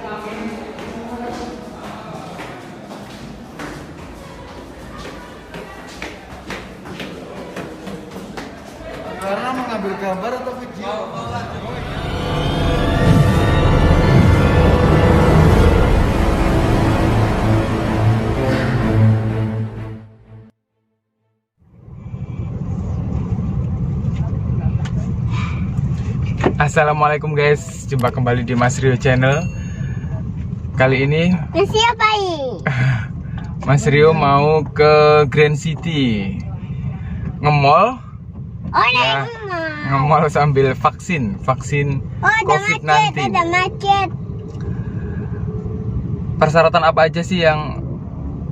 Karena mengambil gambar atau video? Assalamualaikum guys, jumpa kembali di Mas Rio Channel. Kali ini Siapa ini? Mas Rio mau ke Grand City nge-mall. Ya, nge-mall sambil vaksin Ada COVID-19. macet. Persyaratan apa aja sih yang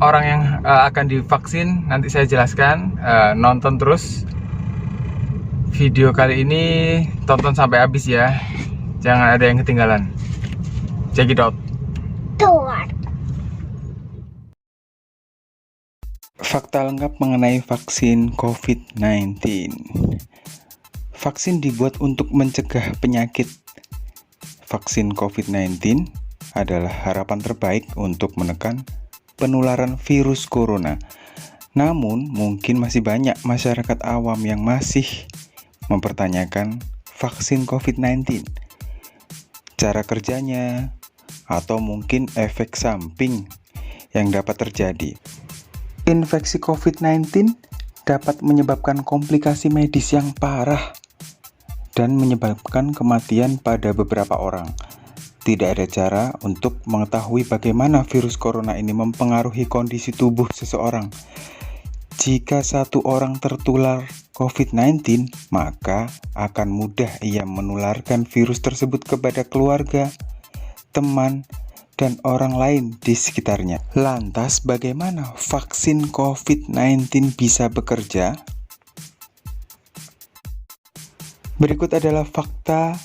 orang yang akan divaksin? Nanti saya jelaskan. Nonton terus video kali ini, tonton sampai habis ya. Jangan ada yang ketinggalan. Check it out. Tuar. Fakta lengkap mengenai vaksin COVID-19. Vaksin dibuat untuk mencegah penyakit. Vaksin COVID-19 adalah harapan terbaik untuk menekan penularan virus corona. Namun, mungkin masih banyak masyarakat awam yang masih mempertanyakan vaksin COVID-19, cara kerjanya, atau mungkin efek samping yang dapat terjadi. Infeksi COVID-19 dapat menyebabkan komplikasi medis yang parah dan menyebabkan kematian pada beberapa orang. Tidak ada cara untuk mengetahui bagaimana virus corona ini mempengaruhi kondisi tubuh seseorang. Jika satu orang tertular COVID-19, maka akan mudah ia menularkan virus tersebut kepada keluarga, teman, dan orang lain di sekitarnya. Lantas, bagaimana vaksin COVID-19 bisa bekerja? Berikut adalah fakta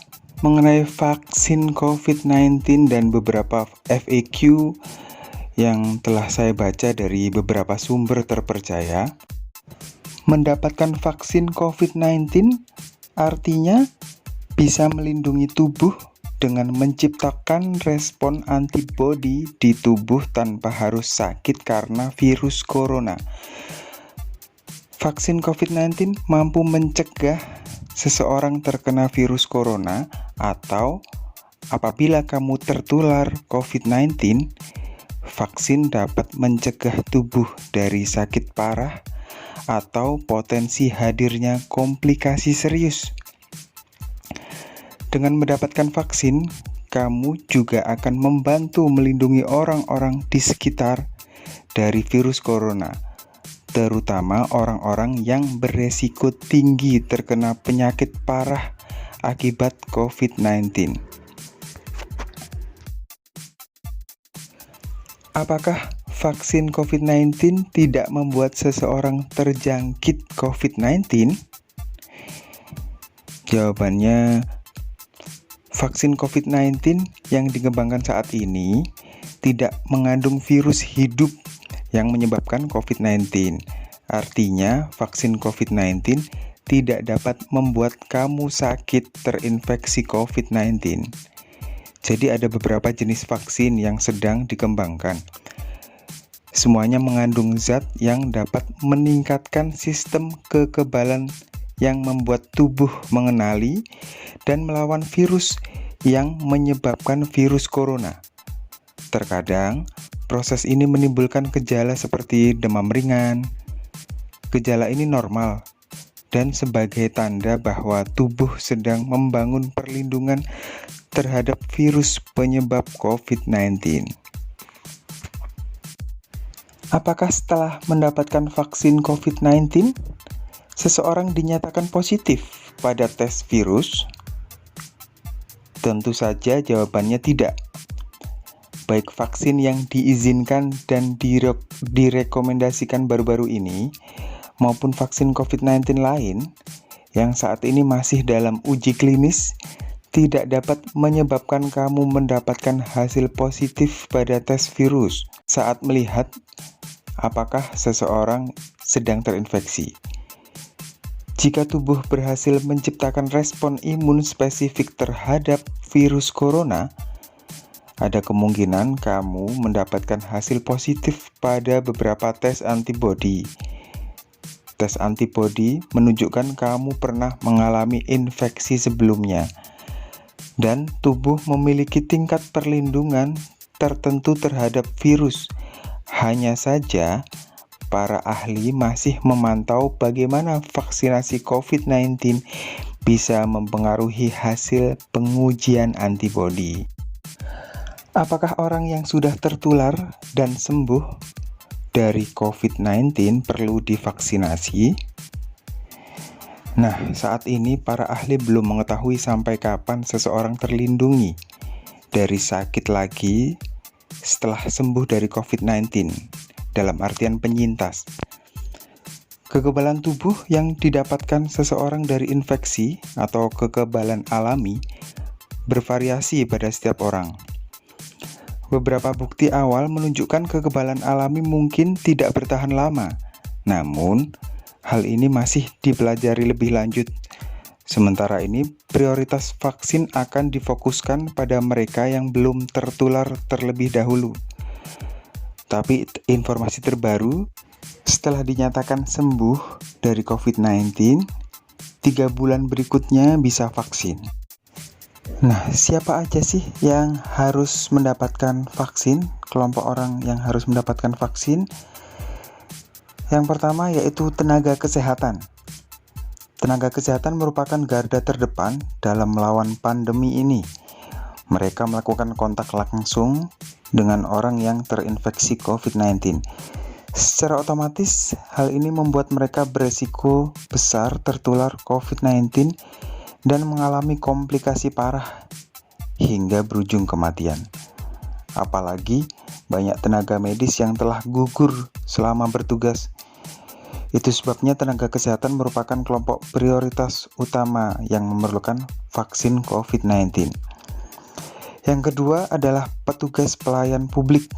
mengenai vaksin COVID-19 dan beberapa FAQ yang telah saya baca dari beberapa sumber terpercaya. Mendapatkan vaksin COVID-19 artinya bisa melindungi tubuh dengan menciptakan respon antibodi di tubuh tanpa harus sakit karena virus corona. Vaksin COVID-19 mampu mencegah seseorang terkena virus corona, atau apabila kamu tertular COVID-19, vaksin dapat mencegah tubuh dari sakit parah atau potensi hadirnya komplikasi serius. Dengan mendapatkan vaksin, kamu juga akan membantu melindungi orang-orang di sekitar dari virus corona, terutama orang-orang yang beresiko tinggi terkena penyakit parah akibat COVID-19. Apakah vaksin COVID-19 tidak membuat seseorang terjangkit COVID-19? Jawabannya, vaksin COVID-19 yang dikembangkan saat ini tidak mengandung virus hidup yang menyebabkan COVID-19. Artinya, vaksin COVID-19 tidak dapat membuat kamu sakit terinfeksi COVID-19. Jadi ada beberapa jenis vaksin yang sedang dikembangkan. Semuanya mengandung zat yang dapat meningkatkan sistem kekebalan yang membuat tubuh mengenali dan melawan virus yang menyebabkan virus corona. Terkadang, proses ini menimbulkan gejala seperti demam ringan. Gejala ini normal dan sebagai tanda bahwa tubuh sedang membangun perlindungan terhadap virus penyebab COVID-19. Apakah setelah mendapatkan vaksin COVID-19, seseorang dinyatakan positif pada tes virus? Tentu saja jawabannya tidak. Baik vaksin yang diizinkan dan direkomendasikan baru-baru ini, maupun vaksin COVID-19 lain yang saat ini masih dalam uji klinis, tidak dapat menyebabkan kamu mendapatkan hasil positif pada tes virus saat melihat apakah seseorang sedang terinfeksi. Jika tubuh berhasil menciptakan respon imun spesifik terhadap virus corona, ada kemungkinan kamu mendapatkan hasil positif pada beberapa tes antibodi. Tes antibodi menunjukkan kamu pernah mengalami infeksi sebelumnya, dan tubuh memiliki tingkat perlindungan tertentu terhadap virus. Hanya saja, para ahli masih memantau bagaimana vaksinasi COVID-19 bisa mempengaruhi hasil pengujian antibodi. Apakah orang yang sudah tertular dan sembuh dari COVID-19 perlu divaksinasi? Nah, saat ini para ahli belum mengetahui sampai kapan seseorang terlindungi dari sakit lagi setelah sembuh dari COVID-19, dalam artian penyintas. Kekebalan tubuh yang didapatkan seseorang dari infeksi atau kekebalan alami bervariasi pada setiap orang. Beberapa bukti awal menunjukkan kekebalan alami mungkin tidak bertahan lama, namun hal ini masih dipelajari lebih lanjut. Sementara ini, prioritas vaksin akan difokuskan pada mereka yang belum tertular terlebih dahulu. Tapi informasi terbaru, setelah dinyatakan sembuh dari COVID-19, 3 bulan berikutnya bisa vaksin. Nah, siapa aja sih yang harus mendapatkan vaksin? Kelompok orang yang harus mendapatkan vaksin. Yang pertama yaitu tenaga kesehatan. Tenaga kesehatan merupakan garda terdepan dalam melawan pandemi ini. Mereka melakukan kontak langsung dengan orang yang terinfeksi COVID-19. Secara otomatis, hal ini membuat mereka beresiko besar tertular COVID-19 dan mengalami komplikasi parah hingga berujung kematian. Apalagi banyak tenaga medis yang telah gugur selama bertugas. Itu sebabnya tenaga kesehatan merupakan kelompok prioritas utama yang memerlukan vaksin COVID-19. Yang kedua adalah petugas pelayan publik.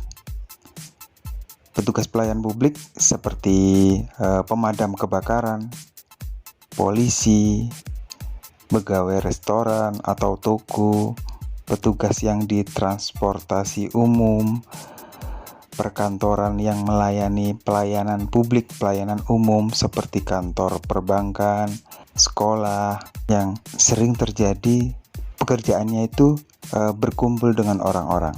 Petugas pelayan publik seperti pemadam kebakaran, polisi, pegawai restoran atau toko, petugas yang di transportasi umum, perkantoran yang melayani pelayanan publik, pelayanan umum seperti kantor perbankan, sekolah, yang sering terjadi pekerjaannya itu berkumpul dengan orang-orang.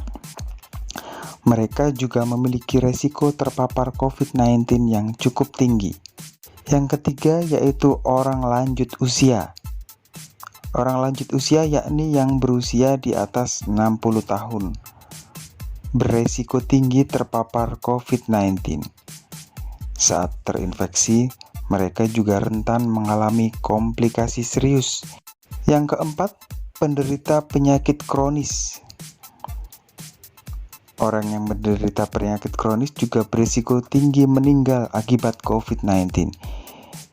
Mereka juga memiliki resiko terpapar COVID-19 yang cukup tinggi. Yang ketiga yaitu orang lanjut usia. Orang lanjut usia yakni yang berusia di atas 60 tahun. Beresiko tinggi terpapar COVID-19. Saat terinfeksi, mereka juga rentan mengalami komplikasi serius. Yang keempat, penderita penyakit kronis. Orang yang menderita penyakit kronis juga berisiko tinggi meninggal akibat COVID-19.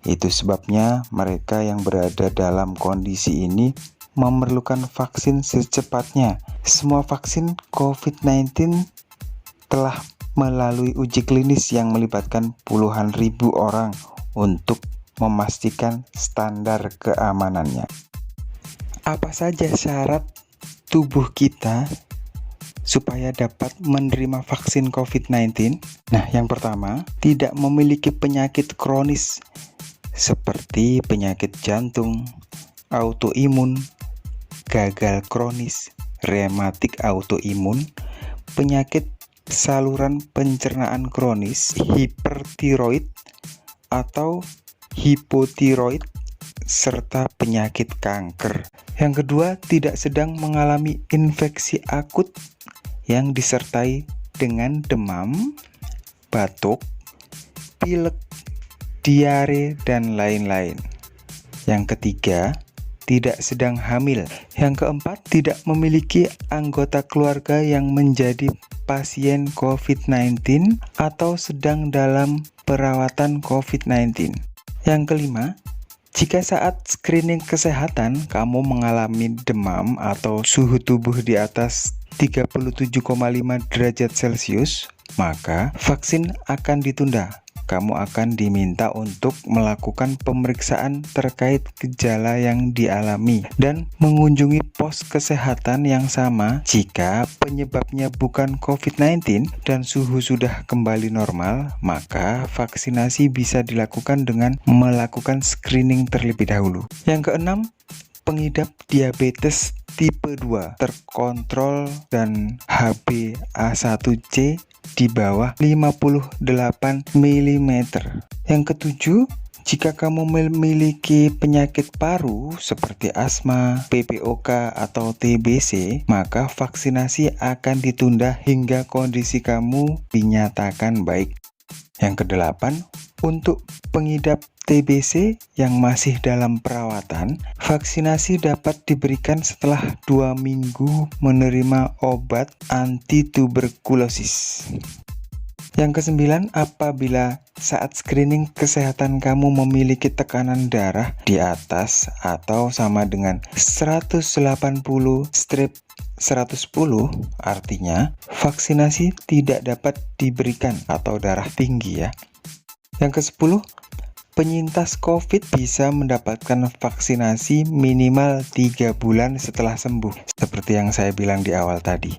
Itu sebabnya mereka yang berada dalam kondisi ini memerlukan vaksin secepatnya. Semua vaksin COVID-19 telah melalui uji klinis yang melibatkan puluhan ribu orang untuk memastikan standar keamanannya. Apa saja syarat tubuh kita supaya dapat menerima vaksin COVID-19? Nah, yang pertama, tidak memiliki penyakit kronis seperti penyakit jantung, autoimun, gagal kronis, rematik autoimun, penyakit saluran pencernaan kronis, hipertiroid atau hipotiroid, serta penyakit kanker. Yang kedua, tidak sedang mengalami infeksi akut yang disertai dengan demam, batuk, pilek, diare, dan lain-lain. Yang ketiga, tidak sedang hamil. Yang keempat, tidak memiliki anggota keluarga yang menjadi pasien COVID-19 atau sedang dalam perawatan COVID-19. Yang kelima, jika saat screening kesehatan kamu mengalami demam atau suhu tubuh di atas 37,5 derajat Celcius, maka vaksin akan ditunda kamu akan diminta untuk melakukan pemeriksaan terkait gejala yang dialami dan mengunjungi pos kesehatan yang sama jika penyebabnya bukan COVID-19 dan suhu sudah kembali normal. Maka vaksinasi bisa dilakukan dengan melakukan screening terlebih dahulu. Yang keenam, pengidap diabetes tipe 2 terkontrol dan HbA1c di bawah 58 mm. Yang ketujuh, jika kamu memiliki penyakit paru seperti asma, PPOK, atau TBC, maka vaksinasi akan ditunda hingga kondisi kamu dinyatakan baik. Yang kedelapan, untuk pengidap TBC yang masih dalam perawatan, vaksinasi dapat diberikan setelah 2 minggu menerima obat anti-tuberkulosis. Yang kesembilan, apabila saat screening kesehatan kamu memiliki tekanan darah di atas atau sama dengan 180/110, artinya vaksinasi tidak dapat diberikan atau darah tinggi ya. Yang ke-10, penyintas COVID bisa mendapatkan vaksinasi minimal 3 bulan setelah sembuh, seperti yang saya bilang di awal tadi.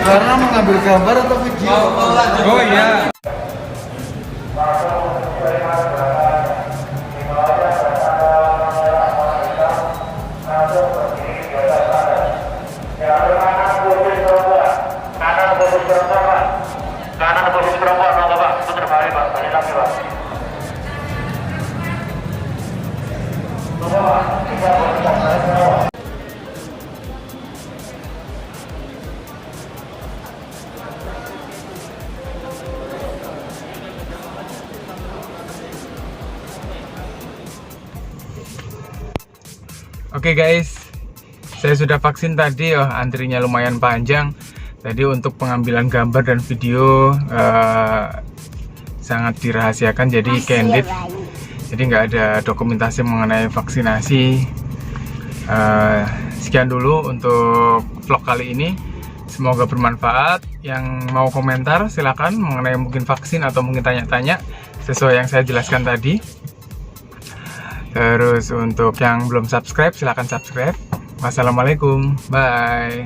Karena mengambil gambar atau video? Oh iya. Oke guys, saya sudah vaksin tadi ya, antrinya lumayan panjang. Tadi untuk pengambilan gambar dan video sangat dirahasiakan, jadi candid. Jadi nggak ada dokumentasi mengenai vaksinasi. Sekian dulu untuk vlog kali ini. Semoga bermanfaat. Yang mau komentar silakan mengenai mungkin vaksin atau mungkin tanya-tanya sesuai yang saya jelaskan tadi. Terus untuk yang belum subscribe, silahkan subscribe. Wassalamualaikum, bye.